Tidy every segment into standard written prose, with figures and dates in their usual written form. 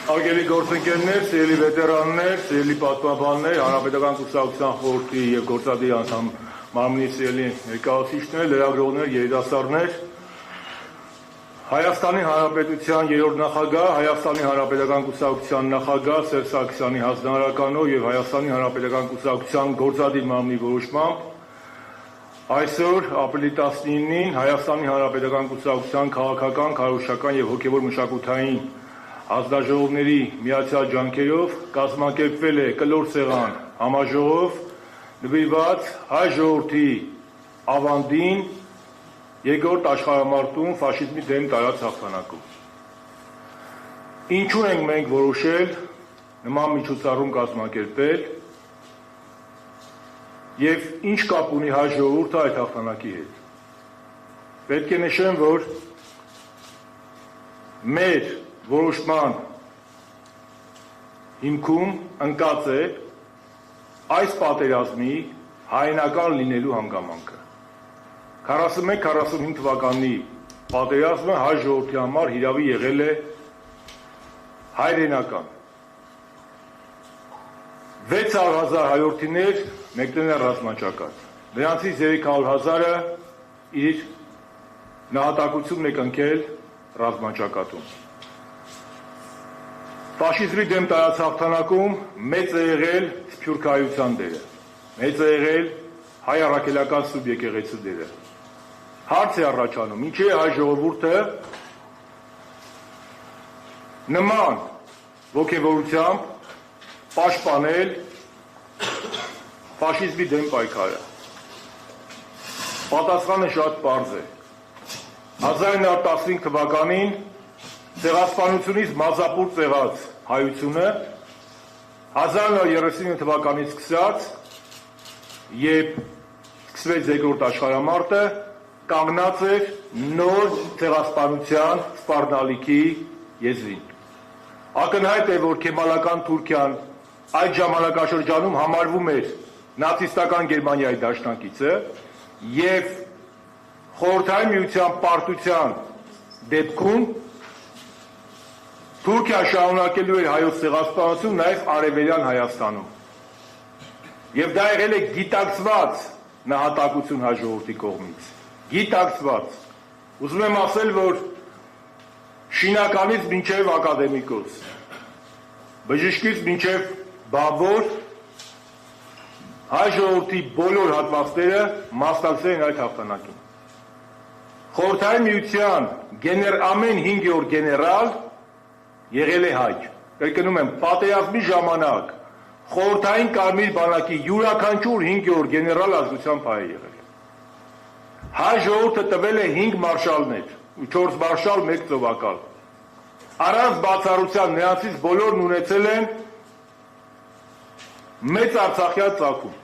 Արգելի գործընկերներ, սիրելի վետերաններ, սիրելի պատմաբաններ, Հանրապետական կուսակցության խորհրդի և գործադիր անդամ մարմնի սիրելի ներկայացուցիչներ, լրագրողներ, երիտասարդներ, Հայաստանի Հանրապետության երրորդ նախագահ, Հայաստանի Հանրապետական կուսակցության նախագահ Սերժ Սարգսյանի հանձնարարականով և Հայաստանի Հանրապետական կուսակցության գործադիր մարմնի որոշմամբ այսօր ապրիլի 19-ին Հայաստանի Հանրապետական կուսակցության քաղաքական, քարոզչական և հոգևոր մշակութային հանձնաժողովների միացյալ ջանքերով կազմակերպվել է կլոր սեղան համաժողով նվիրված հայ ժողովրդի ավանդին երկրորդ աշխարհամարտում ֆաշիզմի դեմ տարած հաղթանակում։ Ինչու ենք մենք որոշել նման միջոցառում կազմակերպել և ինչ կապ ունի հայ ժողովուրդը այդ հաղթանակի հետ։ Պետք է նշեմ, որ մեր որոշման հիմքում ընկած է այս պատերազմի հայնական լինելու հանգամանքը։ 41-45 թվականի պատերազմը հայ ժողովրդի համար հիրավի եղել է հայրենական։ 600,000 հայորդիներ մեկնել են ռազմաճակատ։ Նրանցից 300,000-ը իր նահատակությունն է կնքել ռազմաճակատում։ Ֆաշիզմի դեմ տարած հաղթանակում մեծ է եղել սփյուռքահայության դերը, մեծ է եղել հայ առաքելական սուբեկեղեցու դերը։ Հարց է առաջանում, ինչի է հայ ժողովուրդը նման ոգևորությամբ պաշտպանել ֆաշիզմի դեմ պայքարը։ Պատասխանը շատ պարզ է։ 1915 թվականին ցեղասպանությունից մազապուրտ եղած հայությունը 1939 թվականից սկսած, երբ սկսվեց երկրորդ աշխարհամարտը, կանգնած էր նոր ցեղասպանության սպառնալիքի եզրին։ Ակնհայտ է, որ քեմալական Թուրքիան այդ ժամանակաշրջանում համարվում էր նացիստական Գերմանիայի դաշնակիցը և Խորհրդային Միության պարտության դեպքում Թուրքիան շարունակելու էր հայոց ցեղասպանություն նաև Արևելյան Հայաստանում։ Եվ դա եղել է գիտակցված նահատակություն հայ ժողովրդի կողմից։ Գիտակցված։ Ուզում եմ ասել, որ շինականից մինչև ակադեմիկոս, բժշկից մինչև բանվոր հայ ժողովրդի բոլոր հատվածները մասնակցել են այդ հաղթանակին։ Խորհրդային Միության ամեն 5-րդ գեներալ եղել է հայ։ Կրկնում եմ, պատերազմի ժամանակ խորհրդային կարմիր բանակի յուրաքանչյուր 5-րդ գեներալ ազգությամբ հայ է եղել։ Հայ ժողովուրդը տվել է 5 մարշալներ, 4 մարշալ, 1 ծովակալ։ Առանց բացառության նրանցից բոլորն ունեցել են մեծ արցախյան ծագում։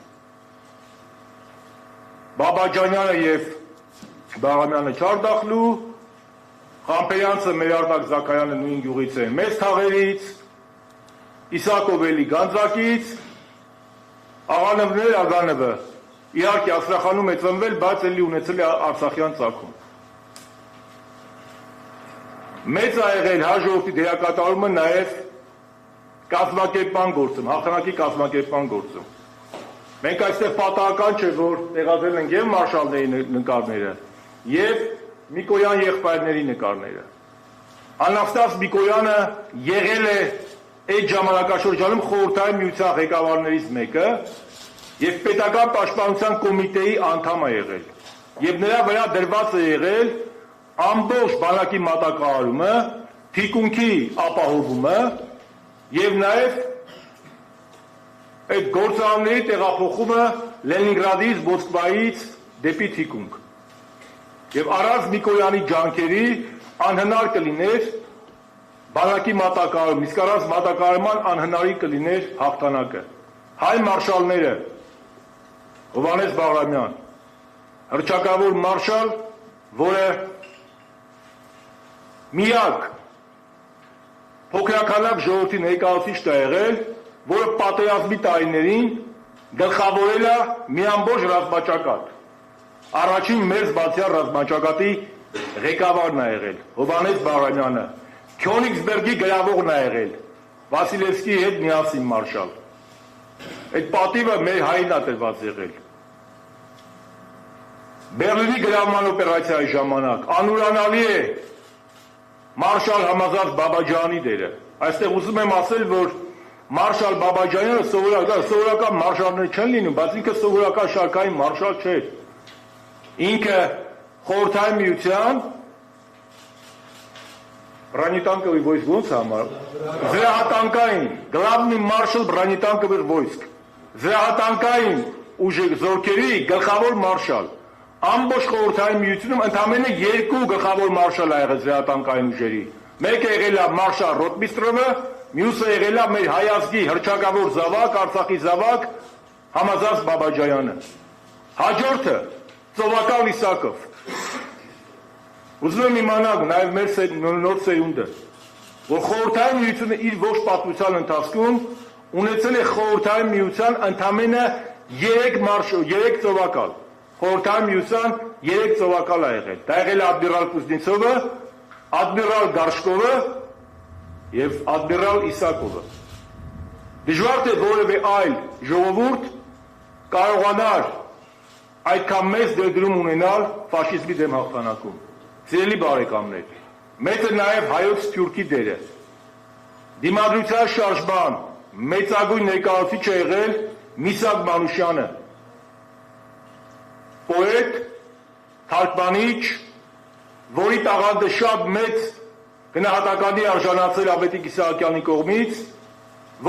Բաբաջանյանը և Բաղամյանը Չարդախլու, Խամփեյանցը Մերարտակ Զաքարյանը նույն գյուղից են մեծ թաղերից, Իսակովելի Գանձակից, Աղանովներ Ագանովը իհարկե Աստրախանում է ծնվել, բայց էլի ունեցել է արցախյան ծագում։ Մեծ ա եղել հայ ժողովրդի դերակատարումը նաև կազմակերպման գործում, հաղթանակի կազմակերպման գործում։ Մենք այստեղ պատահական չէ, որ տեղադրել ենք և մարշալների նկարները, և Միկոյան եղբայրների նկարները։ Անաստաս Միկոյանը եղել է այդ ժամանակաշրջանում Խորհրդային Միության ղեկավարներից մեկը և պետական պաշտպանության կոմիտեի անդամ է եղել։ Եվ նրա վրա դրված է եղել ամբողջ բանակի մատակարարումը, թիկունքի ապահովումը և նաև այդ գործարանների տեղափոխումը Լենինգրադից, Մոսկվայից դեպի թիկունք։ Եվ առանց Միկոյանի ջանքերի անհնար կլիներ բանակի մատակարարում, իսկ առանց մատակարարման անհնարի կլիներ հաղթանակը։ Հայ մարշալները Հովհաննես Բաղրամյան, հռչակավոր մարշալ, որը միակ փոքրաքանակ ժողովրդի ներկայացուցիչն է եղել, որը պատերազմի տարիներին գլխավորել է մի ամբողջ ռազմաճակատ։ Առաջին մերձ բացյալ ռազմաճակատի ղեկավարն է եղել Հովհաննես Բաղրամյանը, Քյոնիգսբերգի գրավողն է եղել, Վասիլևսկիի հետ միասին մարշալ։ Այդ պատիվը մեր հային է տրված եղել։ Բերլինի գրավման օպերացիայի ժամանակ անուրանալի է մարշալ Համազատ Բաբաջանի դերը։ Այստեղ ուզում եմ ասել, որ մարշալ Բաբաջյանը սովորական մարշալներ չեն լինում, բայց ինքը սովորական շարքային մարշալ չէր։ Ինքը Խորհրդային Միության բրանիտանկովի войск ոնց համար զրահատանկային главный մարշալ բրանիտանկովի войск զրահատանկային զորքերի գլխավոր մարշալ ամբողջ Խորհրդային Միությունում ընդամենը 2 գլխավոր մարշալ ա եղել զրահատանկային ուժերի։ Մեկը եղել է մարշալ Ռոթմիստրովը, մյուսը եղել է մեր հայազգի հռչակավոր զավակ, Արցախի զավակ Համազատ Բաբաջյանը։ Հաջորդը Ծովակալ Իսակով։ Ուզում եմ իմանալ նաև մեր նոր սերունդը, որ Խորհրդային Միությունը իր ողջ պատմության ընթացքում ունեցել է Խորհրդային Միության ընդամենը 3 ծովակալ։ Խորհրդային Միության 3 ծովակալ ա եղել։ Դա եղել է ադմիրալ Կուզնիցովը, ադմիրալ Գարշկովը եւ ադմիրալ Իսակովը։ Դժվար թե որևէ այլ ժողովուրդ կարողանար այդքան մեծ դերդրում ունենալ ֆաշիզմի դեմ հաղթանակում։ Սիրելի բարեկամներ, մեծ է նաև հայոց սփյուռքի դերը։ Դիմադրության շարժման մեծագույն ներկայացուցիչ է եղել Միսակ Մանուշյանը, պոետ, թարգմանիչ, որի տաղանդը շատ մեծ գնահատականի արժանացել Ավետիք Իսահակյանի կողմից,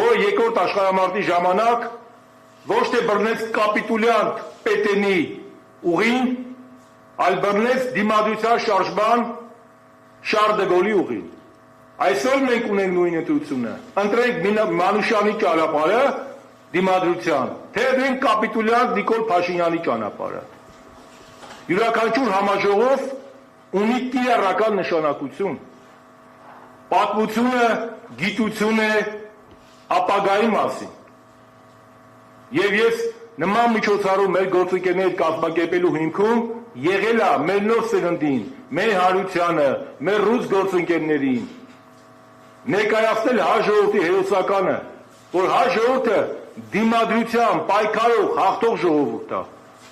որը երկրորդ աշխարհամարտի ժամանակ ոչ թե բռնեց կապիտուլյանտ Պետենի ուղին, այլ բռնեց դիմադրության շարժման Շարլ դե Գոլի ուղին։ Այսօր մենք ունենք նույն ընտրությունը, ընտրենք Մանուշյանի ճանապարհը դիմադրության, թե դրենք կապիտուլյանտ Նիկոլ Փաշինյանի ճանապարհը։ Յուրաքանչյուր համաժողով ունի կիրառական նշանակություն։ Պատմությունը գիտություն է ապագայի մասին։ Եվ ես նման միջոցառում մեր գործընկերներ կազմակերպելու հիմքում եղել է մեր նոր սերնդին, մեր հարությանը, մեր ռուս գործընկերներին ներկայացնել հաջողորդի հերոսականը, որ հաջողորդը դիմադրության պայքարող հաղթող ժողովուրդ է,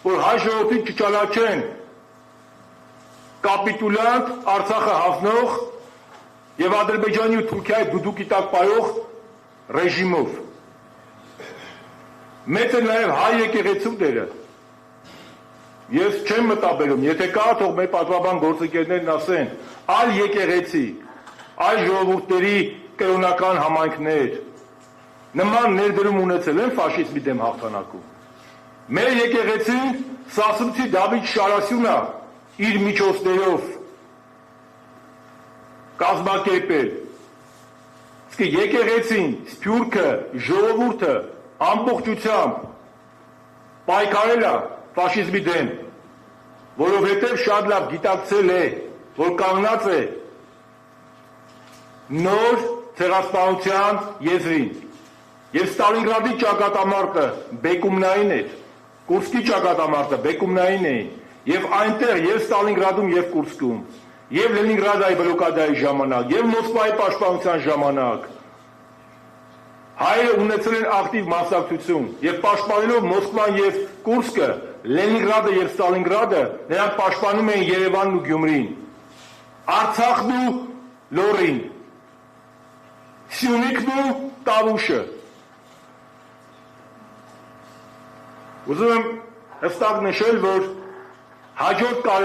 որ հաջողորդին չճանաչեն կապիտուլյանտ Արցախը հանձնող եւ Ադրբեջանի ու Թուրքիայի դուդուկի տակ պայող ռեժիմով։ Մեծ է նաև հայ եկեղեցու դերը։ Ես չեմ մտաբերում, եթե կա, թող մեր պատվաբան գործընկերներն ասեն, այլ եկեղեցի, այլ ժողովուրդների կրոնական համայնքներ նման ներդրում ունեցել են ֆաշիզմի դեմ հաղթանակում։ Մեր եկեղեցին Սասունցի Դավիթ Շարասյունը իր միջոցներով կազմակերպել։ Իսկ եկեղեցին, սփյուռքը, ժողովուրդը ամբողջությամբ պայքարել է ֆաշիզմի դեմ, որովհետև շատ լավ գիտակցել է, որ կանգնած է նոր ցեղասպանության եզրին։ Եվ Ստալինգրադի ճակատամարտը բեկումնային էր, Կուրսկի ճակատամարտը բեկումնային էին, եւ այնտեղ եւ Ստալինգրադում եւ Կուրսկում, եւ Լենինգրադայի բլոկադայի ժամանակ, եւ Մոսկվայի պաշտպանության ժամանակ հայերը ունեցել են ակտիվ մասնակցություն եւ պաշտպանելով Մոսկվան եւ Կուրսկը, Լենինգրադը եւ Ստալինգրադը, նրանք պաշտպանում էին Երևանն ու Գյումրին, Արցախն ու Լոռին, Սյունիքն ու Տավուշը։ Ուզում եմ հստակ նշել, որ հաջորդ